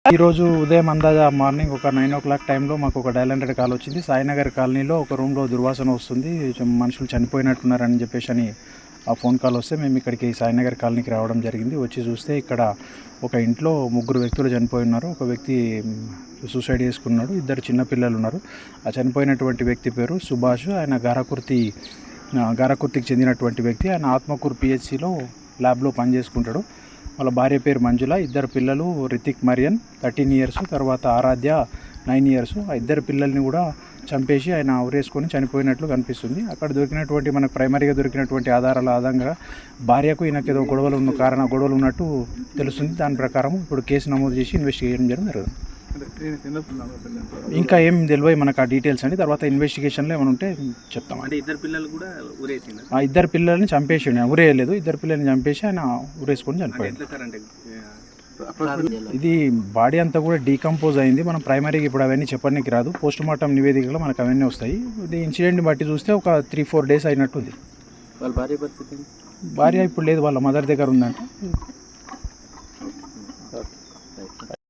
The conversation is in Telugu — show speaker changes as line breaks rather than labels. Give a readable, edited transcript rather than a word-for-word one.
ఈరోజు ఉదయం అందాజ మార్నింగ్ ఒక 9 o'clock టైంలో మాకు ఒక డయల్ 100 కాల్ వచ్చింది. సాయినగర్ కాలనీలో ఒక రూమ్లో దుర్వాసన వస్తుంది, మనుషులు చనిపోయినట్టున్నారని చెప్పేసి అని ఆ ఫోన్ కాల్ వస్తే మేము ఇక్కడికి సాయినగర్ కాలనీకి రావడం జరిగింది. వచ్చి చూస్తే ఇక్కడ ఒక ఇంట్లో 3 వ్యక్తులు చనిపోయి ఉన్నారు. ఒక వ్యక్తి సూసైడ్ చేసుకున్నాడు. 2 చిన్నపిల్లలు ఉన్నారు. ఆ చనిపోయినటువంటి వ్యక్తి పేరు సుభాష్. ఆయన గారకుర్తికి చెందినటువంటి వ్యక్తి. ఆయన ఆత్మకూరు పిహెచ్సిలో ల్యాబ్లో పనిచేసుకుంటాడు. వాళ్ళ భార్య పేరు మంజుల. 2 పిల్లలు రితిక్ మరియన్ 13 years, తర్వాత ఆరాధ్య 9 years. ఆ 2 పిల్లల్ని కూడా చంపేసి ఆయన ఉరేసుకొని చనిపోయినట్లు కనిపిస్తుంది. అక్కడ దొరికినటువంటి మనకు ప్రైమరీగా దొరికినటువంటి ఆధారాల ఆధారంగా భార్యకు ఈయనకి ఏదో గొడవలు ఉన్నట్టు తెలుస్తుంది. దాని ప్రకారం ఇప్పుడు కేసు నమోదు చేసి ఇన్వెస్టిగేషన్ జరుగుతుంది. ఇంకా ఏం తెలియదు మనకు ఆ డీటెయిల్స్ అండి. తర్వాత ఇన్వెస్టిగేషన్లో ఏమైనా ఉంటే చెప్తాం.
అంటే 2 పిల్లలు కూడా ఊరేసిండు.
ఆ 2 పిల్లల్ని చంపేసి ఊరేయలేదు. 2 పిల్లల్ని చంపేసి ఆయన ఊరేసుకొని చనిపోయాడు. ఇది బాడీ అంతా కూడా డీకంపోజ్ అయింది. మనం ప్రైమరీకి ఇప్పుడు అవన్నీ చెప్పడానికి రాదు. పోస్ట్ మార్టం నివేదికలో మనకు అవన్నీ వస్తాయి. ఇది ఇన్సిడెంట్ని బట్టి చూస్తే ఒక 3-4 days అయినట్టుంది.
వాళ్ళ భార్య పరిస్థితి
భార్య ఇప్పుడు లేదు, వాళ్ళ మదర్ దగ్గర ఉందంటే